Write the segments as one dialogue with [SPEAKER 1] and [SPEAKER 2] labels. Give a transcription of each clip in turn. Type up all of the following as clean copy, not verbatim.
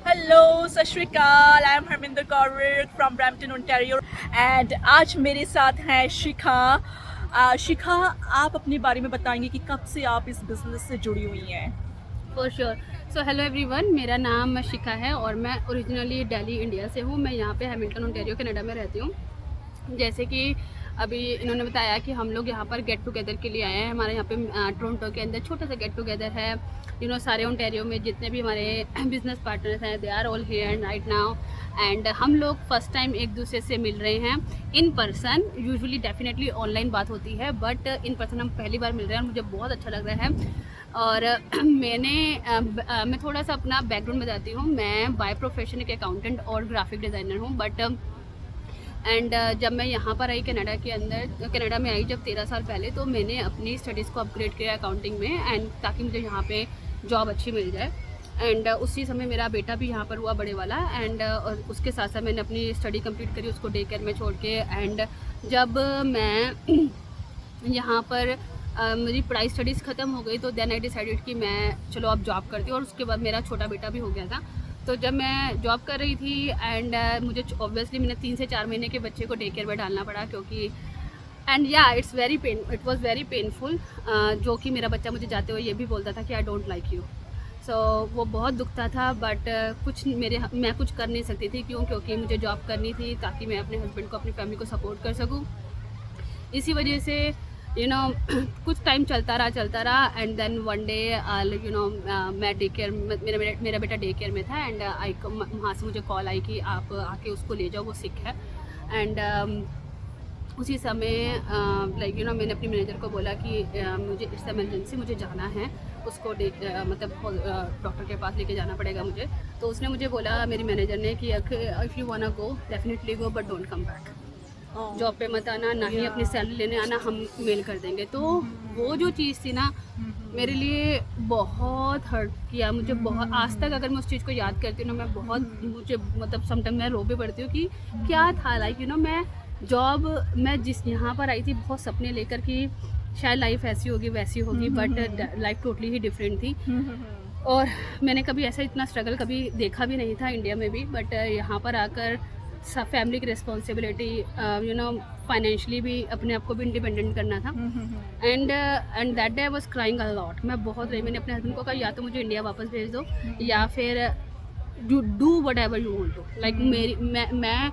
[SPEAKER 1] Hello, Sat Shri Akal. I am Harminder Kaur from Brampton Ontario and आज मेरे साथ हैं शिखा। शिखा, आप अपने बारे में बताएंगे कि कब से आप इस बिज़नेस से जुड़ी हुई हैं?
[SPEAKER 2] For sure. So hello everyone, मेरा नाम शिखा है और मैं ओरिजिनली दिल्ली इंडिया से हूँ। मैं यहाँ पे हैमिल्टन ओंटारियो कनाडा में रहती हूँ। जैसे कि अभी इन्होंने बताया कि हम लोग यहाँ पर गेट टुगेदर के लिए आए हैं। हमारे यहाँ पे टोरंटो के अंदर छोटा सा गेट टुगेदर है। सारे ओंटारियो में जितने भी हमारे बिजनेस पार्टनर्स हैं, they are all here right now. And हम लोग फर्स्ट टाइम एक दूसरे से मिल रहे हैं in person. Usually definitely online बात होती है, बट इन पर्सन हम पहली बार मिल रहे हैं और मुझे बहुत अच्छा लग रहा है। और मैं थोड़ा सा अपना बैकग्राउंड बताती हूँ। मैं बाय प्रोफेशन एक अकाउंटेंट और ग्राफिक डिज़ाइनर हूँ, बट जब मैं यहाँ पर आई कनाडा में आई जब 13 साल पहले, तो मैंने अपनी स्टडीज़ को अपग्रेड किया अकाउंटिंग में, एंड ताकि मुझे यहाँ पे जॉब अच्छी मिल जाए। एंड उसी समय मेरा बेटा भी यहाँ पर हुआ, बड़े वाला। एंड और उसके साथ साथ मैंने अपनी स्टडी कंप्लीट करी, उसको डे केयर में छोड़ के। एंड जब मैं यहाँ पर मेरी पढ़ाई स्टडीज़ ख़त्म हो गई, तो देन आई डिसाइडेड कि मैं चलो अब जॉब करती हूँ। और उसके बाद मेरा छोटा बेटा भी हो गया था। तो जब मैं जॉब कर रही थी एंड मुझे ऑब्वियसली मैंने 3 से 4 महीने के बच्चे को डे केयर में डालना पड़ा, क्योंकि एंड या इट वाज वेरी पेनफुल। जो कि मेरा बच्चा मुझे जाते हुए ये भी बोलता था कि आई डोंट लाइक यू। सो वो बहुत दुखता था, बट मैं कुछ कर नहीं सकती थी। क्योंकि मुझे जॉब करनी थी ताकि मैं अपने हस्बैंड को, अपनी फैमिली को सपोर्ट कर सकूँ। इसी वजह से कुछ टाइम चलता रहा एंड देन वन डे मैं डे केयर, मेरा बेटा डे केयर में था। एंड वहाँ से मुझे कॉल आई कि आप आके उसको ले जाओ, वो सिक है। एंड उसी समय मैंने अपनी मैनेजर को बोला कि मुझे इट्स एमरजेंसी, मुझे जाना है उसको डॉक्टर के पास लेके जाना पड़ेगा मुझे। तो उसने मुझे बोला, मेरी मैनेजर ने, कि if you want go definitely go, but don't come back. Job पे मत आना, ना ही अपनी सैलरी लेने आना, हम मेल कर देंगे। तो वो जो चीज़ थी ना, मेरे लिए बहुत हर्ट किया मुझे। बहुत आज तक अगर मैं उस चीज़ को याद करती हूँ ना, मैं बहुत मुझे समटाइम मैं रो भी पड़ती हूँ कि क्या था। मैं जिस यहाँ पर आई थी बहुत सपने लेकर कि शायद लाइफ ऐसी होगी वैसी होगी, but life totally he different थी। और मैंने कभी ऐसा इतना स्ट्रगल कभी देखा भी नहीं था इंडिया में भी, बट यहाँ पर आकर फैमिली की रिस्पॉन्सिबिलिटी, फाइनेंशियली भी अपने आप को भी इंडिपेंडेंट करना था। And that day I was crying a lot. मैं बहुत रही। मैंने अपने हस्बैंड को कहा, या तो मुझे इंडिया वापस भेज दो, या फिर do whatever you want to. मैं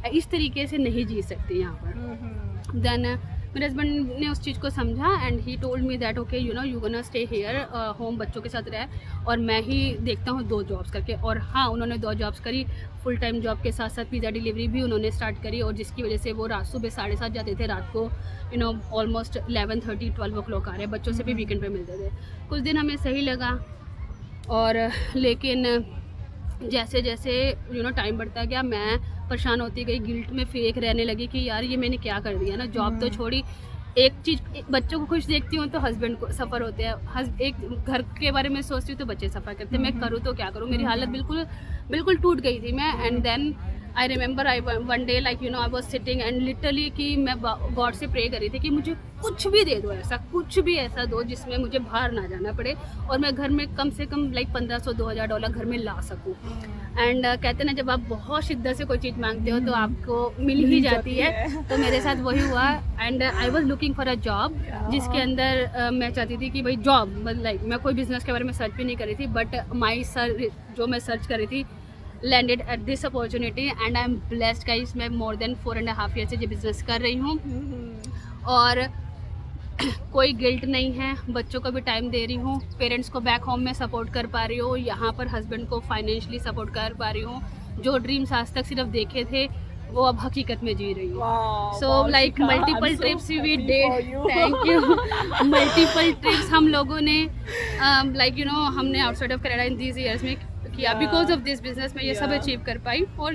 [SPEAKER 2] इस तरीके से नहीं जी सकती यहाँ पर। देन मेरे हस्बैंड ने उस चीज़ को समझा and he told me that okay you gonna stay here home, बच्चों के साथ रहे और मैं ही देखता हूँ 2 जॉब्स करके। और हाँ, उन्होंने 2 जॉब्स करी। फुल टाइम जॉब के साथ साथ पिज़्ज़ा डिलीवरी भी उन्होंने स्टार्ट करी, और जिसकी वजह से वो सुबह 7:30 जाते थे, रात को ऑलमोस्ट 11:30-12 o'clock आ रहे। बच्चों से भी वीकेंड पे मिलते थे। कुछ दिन हमें सही लगा, और लेकिन जैसे जैसे टाइम बढ़ता गया, मैं परेशान होती गई, गिल्ट में फिर एक रहने लगी कि यार ये मैंने क्या कर दिया ना। जॉब तो छोड़ी, एक चीज़, बच्चों को खुश देखती हूँ तो हस्बैंड को सफ़र होते हैं, एक घर के बारे में सोचती हूँ तो बच्चे सफ़र करते हैं। मैं करूँ तो क्या करूँ, मेरी हालत बिल्कुल टूट गई थी मैं। And then I remember one day I was sitting and literally कि मैं गॉड से प्रे कर रही थी कि मुझे कुछ भी दे दो, कुछ भी ऐसा दो जिसमें मुझे बाहर ना जाना पड़े, और मैं घर में कम से कम $1500-2000 घर में ला सकूँ। एंड कहते ना, जब आप बहुत शिद्दत से कोई चीज़ मांगते हो तो आपको मिल ही जाती है। तो मेरे साथ वही हुआ। And I was looking for a job जिसके अंदर मैं चाहती थी कि भाई जॉब, मैं कोई बिजनेस के बारे में सर्च भी नहीं कर रही थी, बट जो मैं सर्च कर रही थी landed at this opportunity and I am blessed guys. मैं मोर देन 4.5 ईयर से ये बिज़नेस कर रही हूँ, और कोई गिल्ट नहीं है। बच्चों को भी टाइम दे रही हूँ, पेरेंट्स को बैक होम में सपोर्ट कर पा रही हूँ, यहाँ पर हस्बैंड को फाइनेंशियली सपोर्ट कर पा रही हूँ। जो ड्रीम्स आज तक सिर्फ देखे थे वो अब हकीकत में जी रही हूँ। So multiple trips we did, thank you. Multiple trips हम लोगों ने हमने outside of Canada in these years में किया। बिकॉज ऑफ दिस बिजनेस में ये सब अचीव कर पाई। और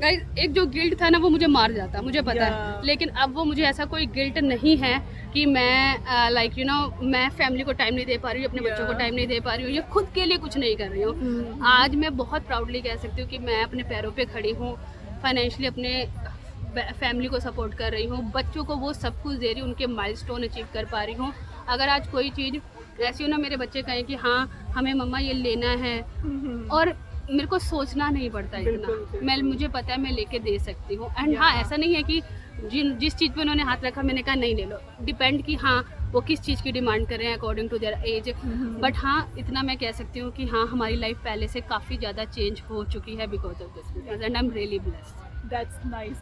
[SPEAKER 2] गाइस, एक जो गिल्ट था ना, वो मुझे मार जाता, मुझे पता है। लेकिन अब वो मुझे ऐसा कोई गिल्ट नहीं है कि मैं मैं फैमिली को टाइम नहीं दे पा रही हूँ, अपने बच्चों को टाइम नहीं दे पा रही हूँ, या खुद के लिए कुछ नहीं कर रही हूँ। आज मैं बहुत प्राउडली कह सकती हूँ कि मैं अपने पैरों पे खड़ी हूँ, फाइनेंशियली अपने फैमिली को सपोर्ट कर रही हूँ, बच्चों को वो सब कुछ दे रही हूँ, उनके माइलस्टोन अचीव कर पा रही हूँ। अगर आज कोई चीज़ ऐसी हो ना, मेरे बच्चे कहें कि हाँ हमें मम्मा ये लेना है, और मेरे को सोचना नहीं पड़ता
[SPEAKER 1] बिल्कुल,
[SPEAKER 2] इतना। मैं मुझे पता है मैं लेके दे सकती हूँ। एंड हाँ, ऐसा नहीं है कि जिस चीज़ पे उन्होंने हाथ रखा मैंने कहा नहीं ले लो। डिपेंड कि हाँ वो किस चीज़ की डिमांड कर रहे हैं according to their age. But हाँ, इतना मैं कह सकती हूँ कि हाँ हमारी लाइफ पहले से काफ़ी ज़्यादा चेंज हो चुकी है because of this business and I am really blessed.
[SPEAKER 1] That's nice.